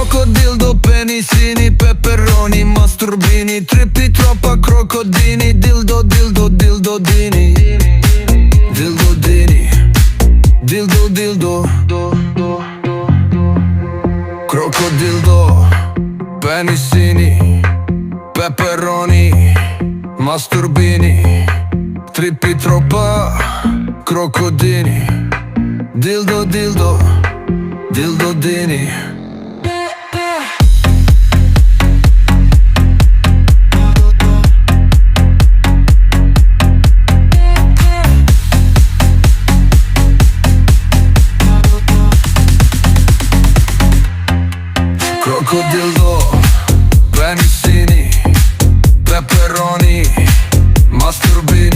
Crocodildo, penisini, peperoni, masturbini, trippi troppa crocodini, dildo, dildo, dildodini, dildodini, dildo, dildo, crocodildo, penisini, peperoni, masturbini, trippi troppa crocodini, dildo, dildo, dildodini. Crocodildo, penisini, peperoni, masturbini,